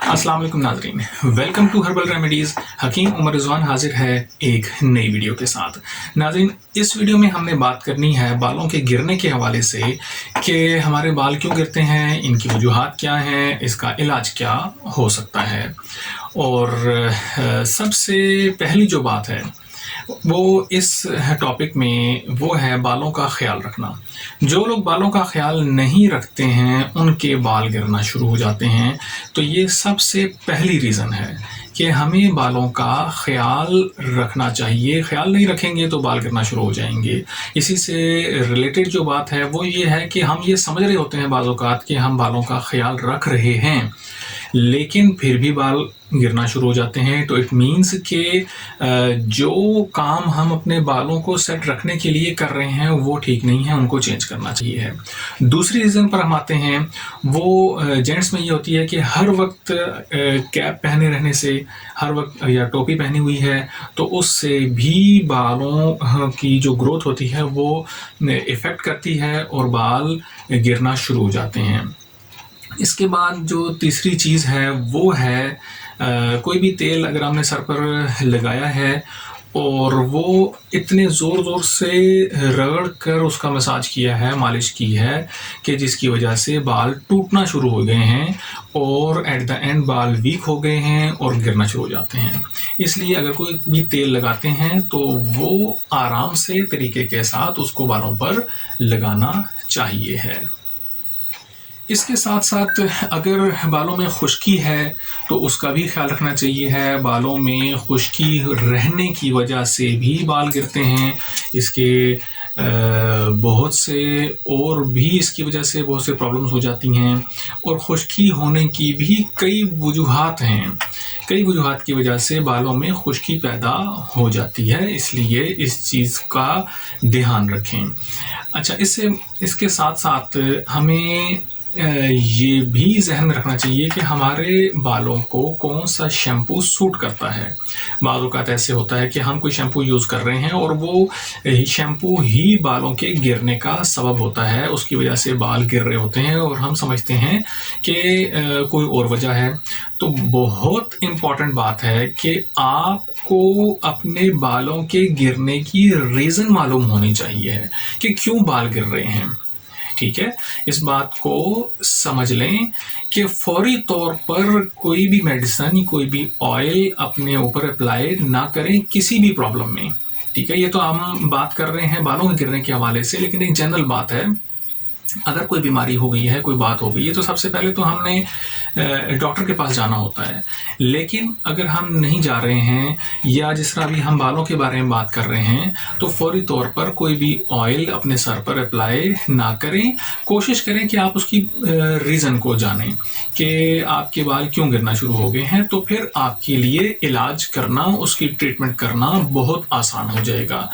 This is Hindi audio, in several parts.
अस्सलाम वालेकुम नाज़रीन, वेलकम टू हर्बल रेमेडीज़। हकीम उमर रिजवान हाजिर है एक नई वीडियो के साथ। नाज़रीन, इस वीडियो में हमने बात करनी है बालों के गिरने के हवाले से कि हमारे बाल क्यों गिरते हैं, इनकी वजूहात क्या हैं, इसका इलाज क्या हो सकता है। और सबसे पहली जो बात है वो इस टॉपिक में वो है बालों का ख्याल रखना। जो लोग बालों का ख्याल नहीं रखते हैं उनके बाल गिरना शुरू हो जाते हैं। तो ये सबसे पहली रीज़न है कि हमें बालों का ख्याल रखना चाहिए। ख्याल नहीं रखेंगे तो बाल गिरना शुरू हो जाएंगे। इसी से रिलेटेड जो बात है वो ये है कि हम ये समझ रहे होते हैं बाज़ औक़ात कि हम बालों का ख्याल रख रहे हैं, लेकिन फिर भी बाल गिरना शुरू हो जाते हैं। तो इट मीन्स कि जो काम हम अपने बालों को सेट रखने के लिए कर रहे हैं वो ठीक नहीं है, उनको चेंज करना चाहिए है। दूसरी रीज़न पर हम आते हैं, वो जेंट्स में ये होती है कि हर वक्त कैप पहने रहने से, हर वक्त या टोपी पहनी हुई है तो उससे भी बालों की जो ग्रोथ होती है वो इफ़ेक्ट करती है और बाल गिरना शुरू हो जाते हैं। इसके बाद जो तीसरी चीज़ है वो है कोई भी तेल अगर हमने सर पर लगाया है और वो इतने ज़ोर से रगड़ कर उसका मसाज किया है, मालिश की है कि जिसकी वजह से बाल टूटना शुरू हो गए हैं और एट द एंड बाल वीक हो गए हैं और गिरना शुरू हो जाते हैं। इसलिए अगर कोई भी तेल लगाते हैं तो वो आराम से तरीके के साथ उसको बालों पर लगाना चाहिए है। इसके साथ साथ अगर बालों में खुश्की है तो उसका भी ख्याल रखना चाहिए है। बालों में खुश्की रहने की वजह से भी बाल गिरते हैं। इसके बहुत से और भी इसकी वजह से बहुत से प्रॉब्लम्स हो जाती हैं और खुश्की होने की भी कई वजूहात हैं। कई वजूहात की वजह से बालों में खुश्की पैदा हो जाती है, इसलिए इस चीज़ का ध्यान रखें। अच्छा, इसके साथ साथ हमें ये भी जहन में रखना चाहिए कि हमारे बालों को कौन सा शैम्पू सूट करता है। बाज़ औक़ात ऐसे होता है कि हम कोई शैम्पू यूज़ कर रहे हैं और वो शैम्पू ही बालों के गिरने का सबब होता है, उसकी वजह से बाल गिर रहे होते हैं और हम समझते हैं कि कोई और वजह है। तो बहुत इम्पॉर्टेंट बात है कि आपको अपने बालों के गिरने की रीज़न मालूम होनी चाहिए है कि क्यों बाल गिर रहे हैं। ठीक है, इस बात को समझ लें कि फौरी तौर पर कोई भी मेडिसिन, कोई भी ऑयल अपने ऊपर अप्लाई ना करें किसी भी प्रॉब्लम में। ठीक है, ये तो हम बात कर रहे हैं बालों के गिरने के हवाले से, लेकिन एक जनरल बात है। अगर कोई बीमारी हो गई है, कोई बात हो गई है, तो सबसे पहले तो हमने डॉक्टर के पास जाना होता है। लेकिन अगर हम नहीं जा रहे हैं या जिस तरह अभी हम बालों के बारे में बात कर रहे हैं तो फौरी तौर पर कोई भी ऑयल अपने सर पर अप्लाई ना करें। कोशिश करें कि आप उसकी रीज़न को जानें कि आपके बाल क्यों गिरना शुरू हो गए हैं, तो फिर आपके लिए इलाज करना, उसकी ट्रीटमेंट करना बहुत आसान हो जाएगा।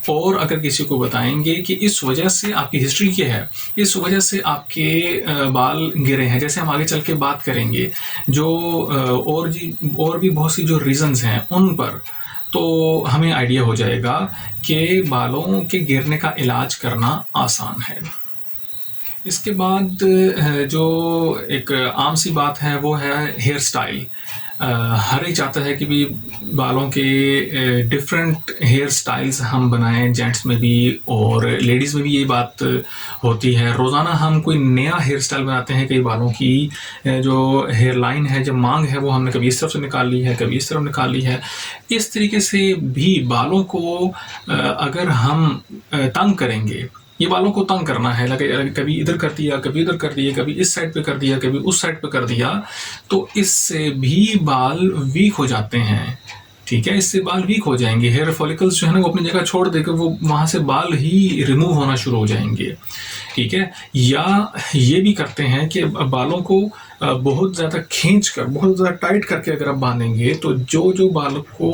और अगर किसी को बताएंगे कि इस वजह से आपकी हिस्ट्री क्या है, इस वजह से आपके बाल गिरे हैं, जैसे हम आगे चल के बात करेंगे जो और भी बहुत सी जो रीज़न्स हैं उन पर, तो हमें आइडिया हो जाएगा कि बालों के गिरने का इलाज करना आसान है। इसके बाद जो एक आम सी बात है वो है हेयर स्टाइल। हर एक चाहता है कि भी बालों के डिफरेंट हेयर स्टाइल्स हम बनाएं, जेंट्स में भी और लेडीज़ में भी ये बात होती है। रोज़ाना हम कोई नया हेयर स्टाइल बनाते हैं। कई बालों की जो हेयर लाइन है, जो मांग है, वो हमने कभी इस तरफ से निकाल ली है, कभी इस तरफ निकाल ली है। इस तरीके से भी बालों को अगर हम तंग करेंगे, ये बालों को तंग करना है, लगे कभी इधर कर दिया, कभी इधर कर दिया, कभी इस साइड पे कर दिया, कभी उस साइड पे कर दिया, तो इससे भी बाल वीक हो जाते हैं। ठीक है, इससे बाल वीक हो जाएंगे। हेयर फॉलिकल्स जो है ना वो अपनी जगह छोड़ देकर वो वहाँ से बाल ही रिमूव होना शुरू हो जाएंगे। ठीक है, या ये भी करते हैं कि बालों को बहुत ज़्यादा खींच कर, बहुत ज़्यादा टाइट करके अगर आप बांधेंगे तो जो बाल को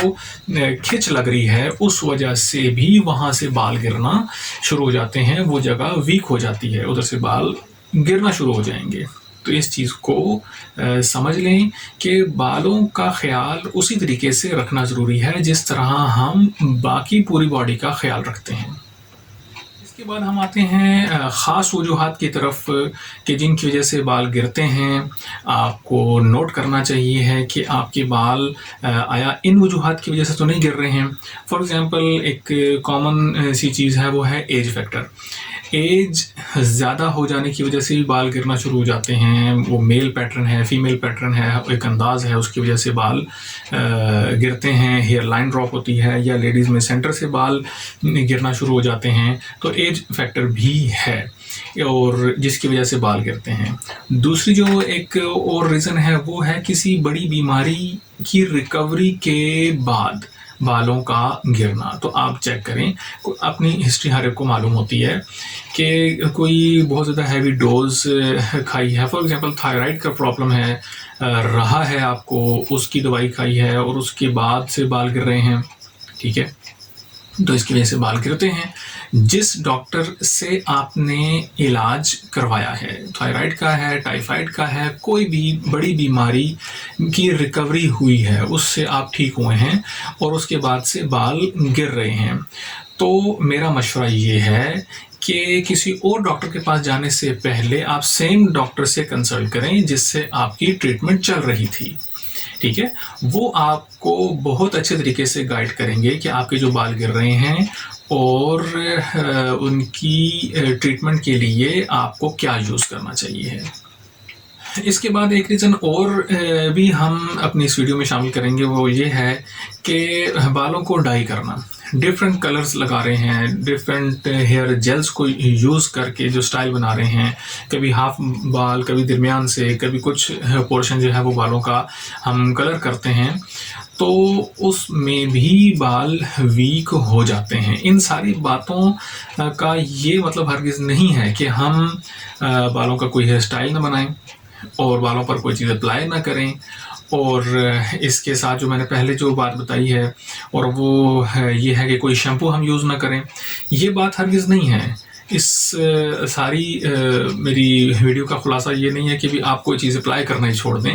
खिंच लग रही है उस वजह से भी वहाँ से बाल गिरना शुरू हो जाते हैं, वो जगह वीक हो जाती है, उधर से बाल गिरना शुरू हो जाएंगे। तो इस चीज़ को समझ लें कि बालों का ख्याल उसी तरीके से रखना ज़रूरी है जिस तरह हम बाकी पूरी बॉडी का ख्याल रखते हैं। इसके बाद हम आते हैं ख़ास वजूहात की तरफ कि जिनकी वजह से बाल गिरते हैं। आपको नोट करना चाहिए है कि आपके बाल आया इन वजूहात की वजह से तो नहीं गिर रहे हैं। फॉर एग्ज़ाम्पल एक कॉमन सी चीज़ है, वो है एज फैक्टर। एज ज़्यादा हो जाने की वजह से भी बाल गिरना शुरू हो जाते हैं। वो मेल पैटर्न है, फीमेल पैटर्न है, एक अंदाज़ है, उसकी वजह से बाल गिरते हैं। हेयर लाइन ड्रॉप होती है, या लेडीज़ में सेंटर से बाल गिरना शुरू हो जाते हैं। तो एज फैक्टर भी है और जिसकी वजह से बाल गिरते हैं। दूसरी जो एक और रीज़न है वो है किसी बड़ी बीमारी की रिकवरी के बाद बालों का गिरना। तो आप चेक करें, अपनी हिस्ट्री हर एक को मालूम होती है कि कोई बहुत ज़्यादा हैवी डोज खाई है। फॉर एग्जांपल थायराइड का प्रॉब्लम है रहा है आपको, उसकी दवाई खाई है और उसके बाद से बाल गिर रहे हैं, ठीक है। तो इसकी वजह से बाल गिरते हैं। जिस डॉक्टर से आपने इलाज करवाया है, थायराइड का है, टाइफाइड का है, कोई भी बड़ी बीमारी की रिकवरी हुई है, उससे आप ठीक हुए हैं और उसके बाद से बाल गिर रहे हैं, तो मेरा मशवरा ये है कि किसी और डॉक्टर के पास जाने से पहले आप सेम डॉक्टर से कंसल्ट करें जिससे आपकी ट्रीटमेंट चल रही थी, ठीक है। वो आपको बहुत अच्छे तरीके से गाइड करेंगे कि आपके जो बाल गिर रहे हैं और उनकी ट्रीटमेंट के लिए आपको क्या यूज़ करना चाहिए है। इसके बाद एक रीज़न और भी हम अपनी इस वीडियो में शामिल करेंगे, वो ये है कि बालों को डाई करना। डिफरेंट कलर्स लगा रहे हैं, डिफरेंट हेयर जेल्स को यूज़ करके जो स्टाइल बना रहे हैं, कभी हाफ बाल, कभी दरमियान से, कभी कुछ पोर्शन जो है वो बालों का हम कलर करते हैं, तो उसमें भी बाल वीक हो जाते हैं। इन सारी बातों का ये मतलब हरगिज़ नहीं है कि हम बालों का कोई हेयर स्टाइल ना बनाएं और बालों पर कोई चीज़ अप्लाई ना करें। और इसके साथ जो मैंने पहले जो बात बताई है, और वो ये है कि कोई शैम्पू हम यूज़ ना करें, ये बात हरगिज़ नहीं है। इस सारी मेरी वीडियो का खुलासा ये नहीं है कि भी आप कोई चीज़ अप्लाई करना ही छोड़ दें,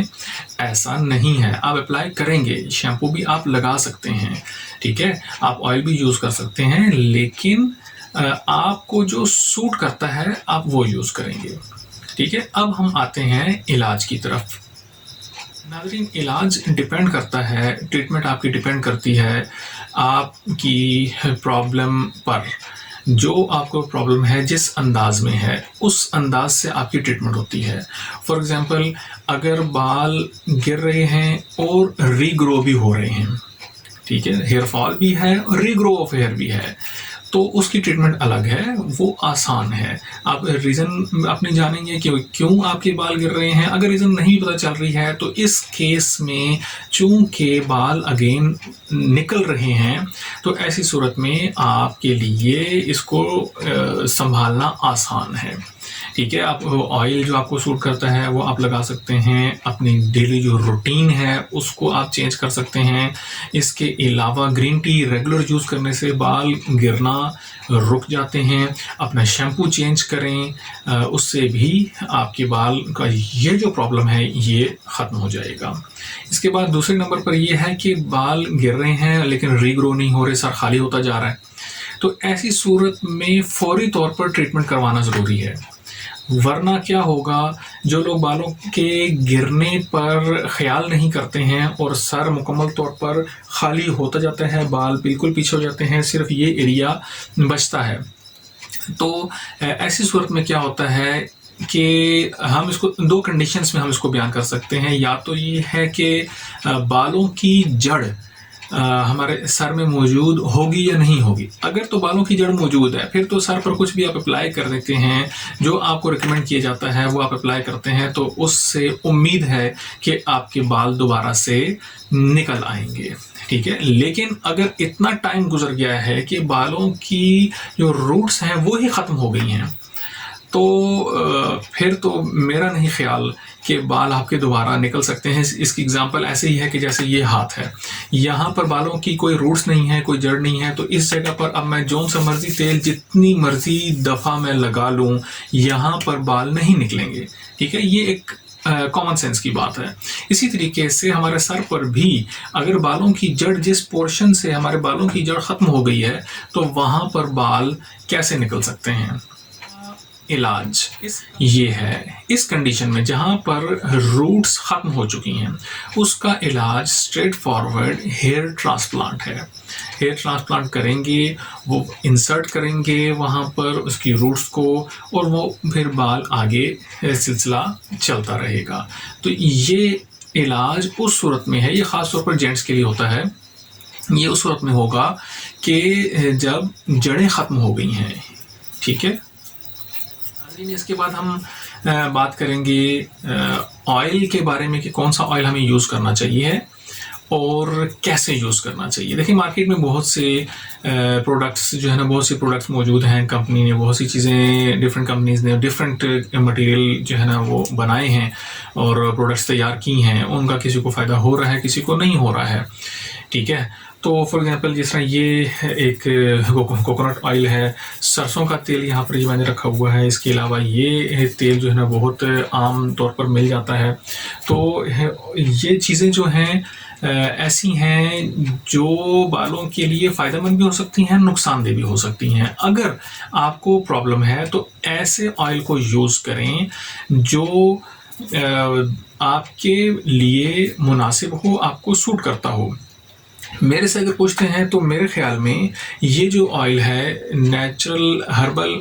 ऐसा नहीं है। आप अप्लाई करेंगे, शैम्पू भी आप लगा सकते हैं, ठीक है, आप ऑयल भी यूज़ कर सकते हैं, लेकिन आपको जो सूट करता है आप वो यूज़ करेंगे, ठीक है। अब हम आते हैं इलाज की तरफ। नाज़रीन, इलाज डिपेंड करता है, ट्रीटमेंट आपकी डिपेंड करती है आपकी प्रॉब्लम पर। जो आपको प्रॉब्लम है जिस अंदाज में है, उस अंदाज से आपकी ट्रीटमेंट होती है। फॉर एग्ज़ाम्पल, अगर बाल गिर रहे हैं और रीग्रो भी हो रहे हैं, ठीक है, हेयर फॉल भी है और रीग्रो ऑफ हेयर भी है, तो उसकी ट्रीटमेंट अलग है, वो आसान है। आप रीज़न अपने जानेंगे कि क्यों आपके बाल गिर रहे हैं। अगर रीज़न नहीं पता चल रही है तो इस केस में चूँकि बाल अगेन निकल रहे हैं, तो ऐसी सूरत में आपके लिए इसको संभालना आसान है, ठीक है। आप ऑयल जो आपको सूट करता है वो आप लगा सकते हैं, अपनी डेली जो रूटीन है उसको आप चेंज कर सकते हैं। इसके अलावा ग्रीन टी रेगुलर यूज़ करने से बाल गिरना रुक जाते हैं। अपना शैम्पू चेंज करें, उससे भी आपके बाल का ये जो प्रॉब्लम है ये ख़त्म हो जाएगा। इसके बाद दूसरे नंबर पर ये है कि बाल गिर रहे हैं लेकिन रीग्रो नहीं हो रहे, सर खाली होता जा रहा है, तो ऐसी सूरत में फौरी तौर पर ट्रीटमेंट करवाना ज़रूरी है। वरना क्या होगा, जो लोग बालों के गिरने पर ख्याल नहीं करते हैं और सर मुकम्मल तौर पर खाली होता जाता है, बाल बिल्कुल पीछे हो जाते हैं, सिर्फ ये एरिया बचता है, तो ऐसी सूरत में क्या होता है कि हम इसको दो कंडीशंस में हम इसको बयान कर सकते हैं। या तो ये है कि बालों की जड़ हमारे सर में मौजूद होगी या नहीं होगी। अगर तो बालों की जड़ मौजूद है, फिर तो सर पर कुछ भी आप अप्लाई कर देते हैं, जो आपको रिकमेंड किया जाता है वो आप अप्लाई करते हैं, तो उससे उम्मीद है कि आपके बाल दोबारा से निकल आएंगे, ठीक है। लेकिन अगर इतना टाइम गुजर गया है कि बालों की जो रूट्स हैं वो ही ख़त्म हो गई हैं, तो फिर तो मेरा नहीं ख्याल कि बाल आपके दोबारा निकल सकते हैं। इसकी एग्जांपल ऐसे ही है कि जैसे ये हाथ है, यहाँ पर बालों की कोई रूट्स नहीं है, कोई जड़ नहीं है, तो इस जगह पर अब मैं जो सा मर्जी तेल जितनी मर्जी दफ़ा मैं लगा लूँ, यहाँ पर बाल नहीं निकलेंगे, ठीक है। ये एक कॉमन सेंस की बात है। इसी तरीके से हमारे सर पर भी अगर बालों की जड़, जिस पोर्शन से हमारे बालों की जड़ ख़त्म हो गई है, तो वहाँ पर बाल कैसे निकल सकते हैं। इलाज ये है, इस कंडीशन में जहाँ पर रूट्स ख़त्म हो चुकी हैं, उसका इलाज स्ट्रेट फॉरवर्ड हेयर ट्रांसप्लांट है। हेयर ट्रांसप्लांट करेंगे, वो इंसर्ट करेंगे वहाँ पर उसकी रूट्स को, और वो फिर बाल आगे सिलसिला चलता रहेगा। तो ये इलाज उस सूरत में है, ये ख़ास तौर पर जेंट्स के लिए होता है। ये उस सूरत में होगा कि जब जड़ें ख़त्म हो गई हैं, ठीक है। इसके बाद हम बात करेंगे ऑयल के बारे में कि कौन सा ऑयल हमें यूज़ करना चाहिए और कैसे यूज़ करना चाहिए। देखिए, मार्केट में बहुत से प्रोडक्ट्स जो है ना, बहुत से प्रोडक्ट्स मौजूद हैं। कंपनी ने बहुत सी चीज़ें, डिफरेंट कंपनीज़ ने डिफरेंट मटेरियल जो है ना वो बनाए हैं और प्रोडक्ट्स तैयार की हैं। उनका किसी को फ़ायदा हो रहा है, किसी को नहीं हो रहा है, ठीक है। तो फॉर एग्जांपल जिस तरह ये एक कोकोनट ऑयल है, सरसों का तेल यहाँ पर ये मैंने रखा हुआ है। इसके अलावा ये तेल जो है ना बहुत आम तौर पर मिल जाता है। तो ये चीज़ें जो हैं ऐसी हैं जो बालों के लिए फ़ायदेमंद भी हो सकती हैं, नुकसानदेह भी हो सकती हैं। अगर आपको प्रॉब्लम है तो ऐसे ऑयल को यूज़ करें जो आपके लिए मुनासिब हो, आपको सूट करता हो। मेरे से अगर पूछते हैं तो मेरे ख़्याल में ये जो ऑयल है नेचुरल हर्बल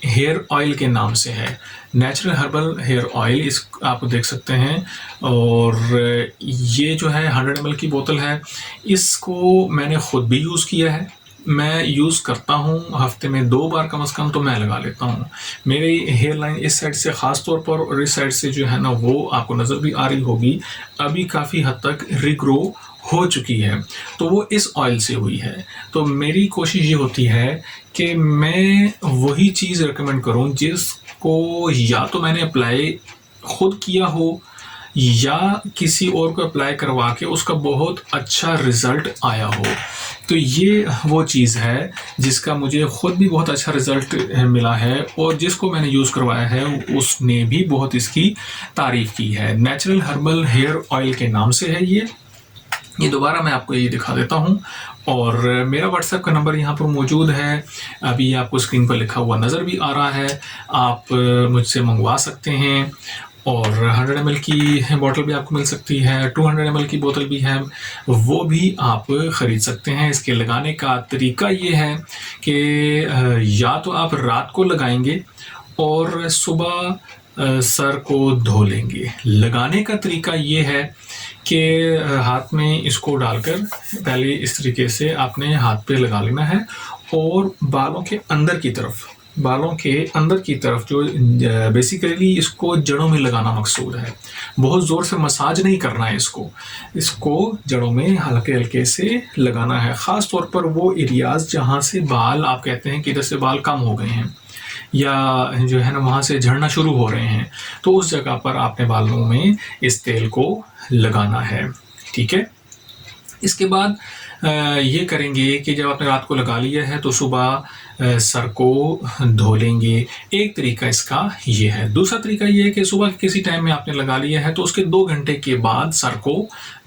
हेयर ऑयल के नाम से है। नेचुरल हर्बल हेयर ऑयल, इस आप देख सकते हैं। और ये जो है 100 ml की बोतल है। इसको मैंने ख़ुद भी यूज़ किया है, मैं यूज़ करता हूँ। हफ्ते में 2 बार कम से कम तो मैं लगा लेता हूँ। मेरी हेयर लाइन इस साइड से ख़ास तौर पर और इस साइड से जो है ना वो आपको नज़र भी आ रही होगी, अभी काफ़ी हद तक रिग्रो हो चुकी है, तो वो इस ऑयल से हुई है। तो मेरी कोशिश ये होती है कि मैं वही चीज़ रेकमेंड करूं जिसको या तो मैंने अप्लाई ख़ुद किया हो या किसी और को अप्लाई करवा के उसका बहुत अच्छा रिज़ल्ट आया हो। तो ये वो चीज़ है जिसका मुझे ख़ुद भी बहुत अच्छा रिज़ल्ट मिला है और जिसको मैंने यूज़ करवाया है उसने भी बहुत इसकी तारीफ़ की है। नेचुरल हर्बल हेयर ऑयल के नाम से है ये दोबारा मैं आपको ये दिखा देता हूँ। और मेरा व्हाट्सएप का नंबर यहाँ पर मौजूद है, अभी आपको स्क्रीन पर लिखा हुआ नज़र भी आ रहा है। आप मुझसे मंगवा सकते हैं। और 100 ml की बोतल भी आपको मिल सकती है, 200 ml की बोतल भी है, वो भी आप ख़रीद सकते हैं। इसके लगाने का तरीका ये है कि या तो आप रात को लगाएंगे और सुबह सर को धो लेंगे। लगाने का तरीका ये है कि हाथ में इसको डालकर पहले इस तरीके से आपने हाथ पे लगा लेना है और बालों के अंदर की तरफ जो बेसिकली इसको जड़ों में लगाना मकसूद है। बहुत ज़ोर से मसाज नहीं करना है, इसको जड़ों में हल्के हल्के से लगाना है। ख़ास तौर पर वो एरियाज़ जहाँ से बाल, आप कहते हैं कि इधर से बाल कम हो गए हैं या जो है ना वहाँ से झड़ना शुरू हो रहे हैं, तो उस जगह पर आपने बालों में इस तेल को लगाना है, ठीक है। इसके बाद ये करेंगे कि जब आपने रात को लगा लिया है तो सुबह सर को धो लेंगे। एक तरीका इसका ये है। दूसरा तरीका ये है कि सुबह किसी टाइम में आपने लगा लिया है तो उसके 2 घंटे के बाद सर को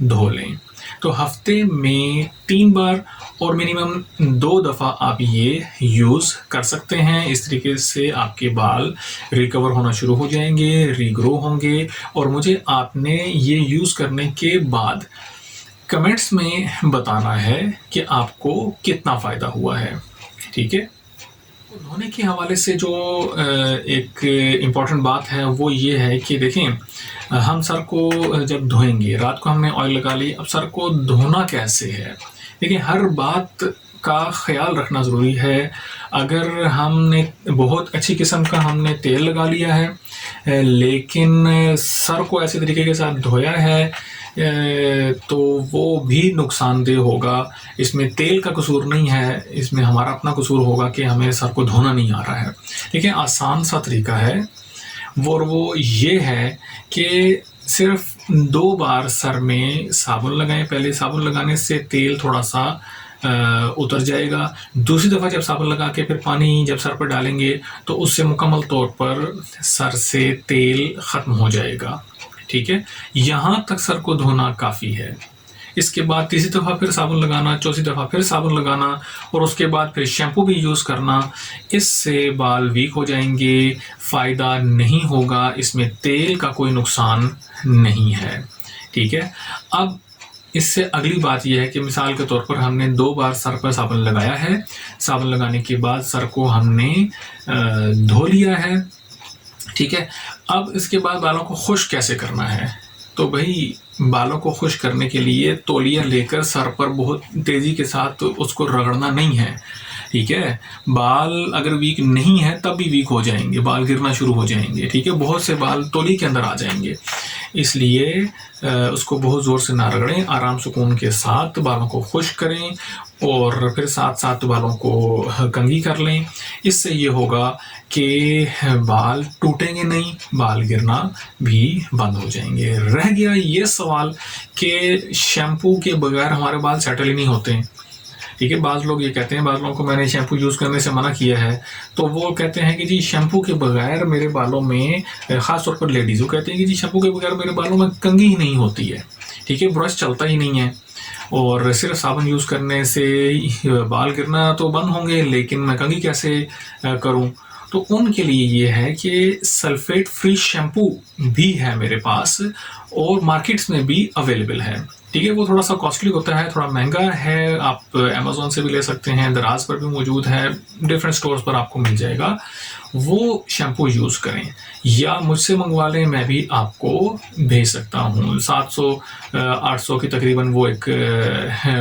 धो लें। तो हफ्ते में 3 बार और मिनिमम 2 दफ़ा आप ये यूज़ कर सकते हैं। इस तरीके से आपके बाल रिकवर होना शुरू हो जाएंगे, रीग्रो होंगे। और मुझे आपने ये यूज़ करने के बाद कमेंट्स में बताना है कि आपको कितना फ़ायदा हुआ है, ठीक है। धोने के हवाले से जो एक इम्पॉर्टेंट बात है वो ये है कि देखें, हम सर को जब धोएंगे, रात को हमने ऑयल लगा ली, अब सर को धोना कैसे है। देखिए, हर बात का ख्याल रखना ज़रूरी है। अगर हमने बहुत अच्छी किस्म का हमने तेल लगा लिया है लेकिन सर को ऐसे तरीके के साथ धोया है तो वो भी नुकसानदेह होगा। इसमें तेल का कसूर नहीं है, इसमें हमारा अपना कसूर होगा कि हमें सर को धोना नहीं आ रहा है। लेकिन आसान सा तरीका है वो ये है कि सिर्फ 2 बार सर में साबुन लगाएं। पहले साबुन लगाने से तेल थोड़ा सा उतर जाएगा। दूसरी दफ़ा जब साबुन लगा के फिर पानी जब सर पर डालेंगे तो उससे मुकम्मल तौर पर सर से तेल ख़त्म हो जाएगा, ठीक है, यहाँ तक सर को धोना काफ़ी है। इसके बाद तीसरी दफ़ा फिर साबुन लगाना, चौथी दफ़ा फिर साबुन लगाना और उसके बाद फिर शैम्पू भी यूज़ करना। इससे बाल वीक हो जाएंगे, फ़ायदा नहीं होगा, इसमें तेल का कोई नुकसान नहीं है, ठीक है। अब इससे अगली बात यह है कि मिसाल के तौर पर हमने 2 बार सर पर साबुन लगाया है, साबुन लगाने के बाद सर को हमने धो लिया है, ठीक है। अब इसके बाद बालों को खुश्क कैसे करना है? तो भाई बालों को खुश्क करने के लिए तौलिया लेकर सर पर बहुत तेज़ी के साथ उसको रगड़ना नहीं है, ठीक है। बाल अगर वीक नहीं है तब भी वीक हो जाएंगे, बाल गिरना शुरू हो जाएंगे, ठीक है। बहुत से बाल तौलिए के अंदर आ जाएंगे, इसलिए उसको बहुत ज़ोर से ना रगड़ें, आराम सुकून के साथ बालों को खुश्क करें और फिर साथ साथ बालों को कंघी कर लें। इससे ये होगा कि बाल टूटेंगे नहीं, बाल गिरना भी बंद हो जाएंगे। रह गया ये सवाल कि शैम्पू के बगैर हमारे बाल सेटल ही नहीं होते हैं, ठीक है। बाज़ लोग ये कहते हैं, बाज़ लोगों को मैंने शैम्पू यूज़ करने से मना किया है, तो वो कहते हैं कि जी शैम्पू के बगैर मेरे बालों में, ख़ास तौर पर लेडीज़, वो कहते हैं कि जी शैम्पू के बगैर मेरे बालों में कंघी ही नहीं होती है, ठीक है, ब्रश चलता ही नहीं है और सिर्फ साबुन यूज़ करने से बाल गिरना तो बंद होंगे, लेकिन मैं कंघी कैसे करूँ? तो उनके लिए ये है कि सल्फेट फ्री शैम्पू भी है मेरे पास और मार्केट्स में भी अवेलेबल है, ठीक है। वो थोड़ा सा कॉस्टली होता है, थोड़ा महंगा है, आप अमेज़ॉन से भी ले सकते हैं, दराज पर भी मौजूद है, डिफरेंट स्टोर्स पर आपको मिल जाएगा। वो शैम्पू यूज़ करें या मुझसे मंगवा लें, मैं भी आपको भेज सकता हूँ। 700-800 की तकरीबन वो एक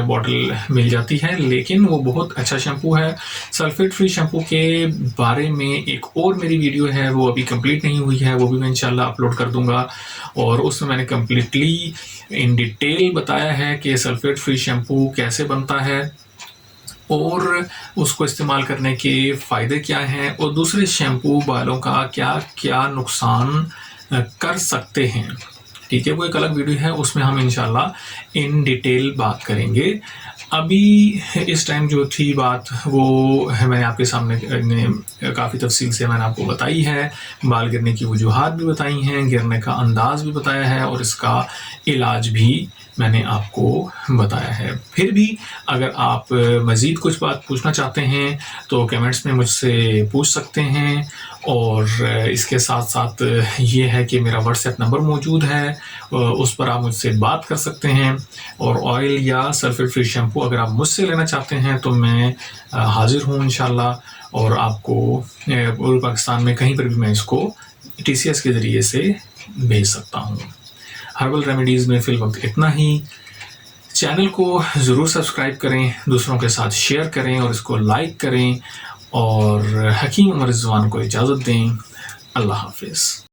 बॉटल मिल जाती है, लेकिन वो बहुत अच्छा शैम्पू है। सल्फेट फ्री शैम्पू के बारे में एक और मेरी वीडियो है, वो अभी कंप्लीट नहीं हुई है, वो भी मैं इंशाल्लाह अपलोड कर दूँगा और उसमें मैंने कम्प्लीटली इन डिटेल बताया है कि सल्फेट फ्री शैम्पू कैसे बनता है और उसको इस्तेमाल करने के फ़ायदे क्या हैं और दूसरे शैम्पू बालों का क्या क्या नुकसान कर सकते हैं, ठीक है। वो एक अलग वीडियो है, उसमें हम इंशाल्लाह इन डिटेल बात करेंगे। अभी इस टाइम जो थी बात वो मैंने आपके सामने काफ़ी तफसील से मैंने आपको बताई है, बाल गिरने की वजूहात भी बताई हैं, गिरने का अंदाज़ भी बताया है और इसका इलाज भी मैंने आपको बताया है। फिर भी अगर आप मज़ीद कुछ बात पूछना चाहते हैं तो कमेंट्स में मुझसे पूछ सकते हैं और इसके साथ साथ ये है कि मेरा व्हाट्सएप नंबर मौजूद है, उस पर आप मुझसे बात कर सकते हैं और ऑयल या सल्फेट फ्री शैम्पू अगर आप मुझसे लेना चाहते हैं तो मैं हाज़िर हूँ इंशाल्लाह और आपको पूरे पाकिस्तान में कहीं पर भी मैं इसको TCS के ज़रिए से भेज सकता हूँ। हर्बल रेमेडीज़ में फ़िल वक्त इतना ही। चैनल को ज़रूर सब्सक्राइब करें, दूसरों के साथ शेयर करें और इसको लाइक करें और हकीम उमर रिज़वान को इजाज़त दें। अल्लाह हाफ़िज़।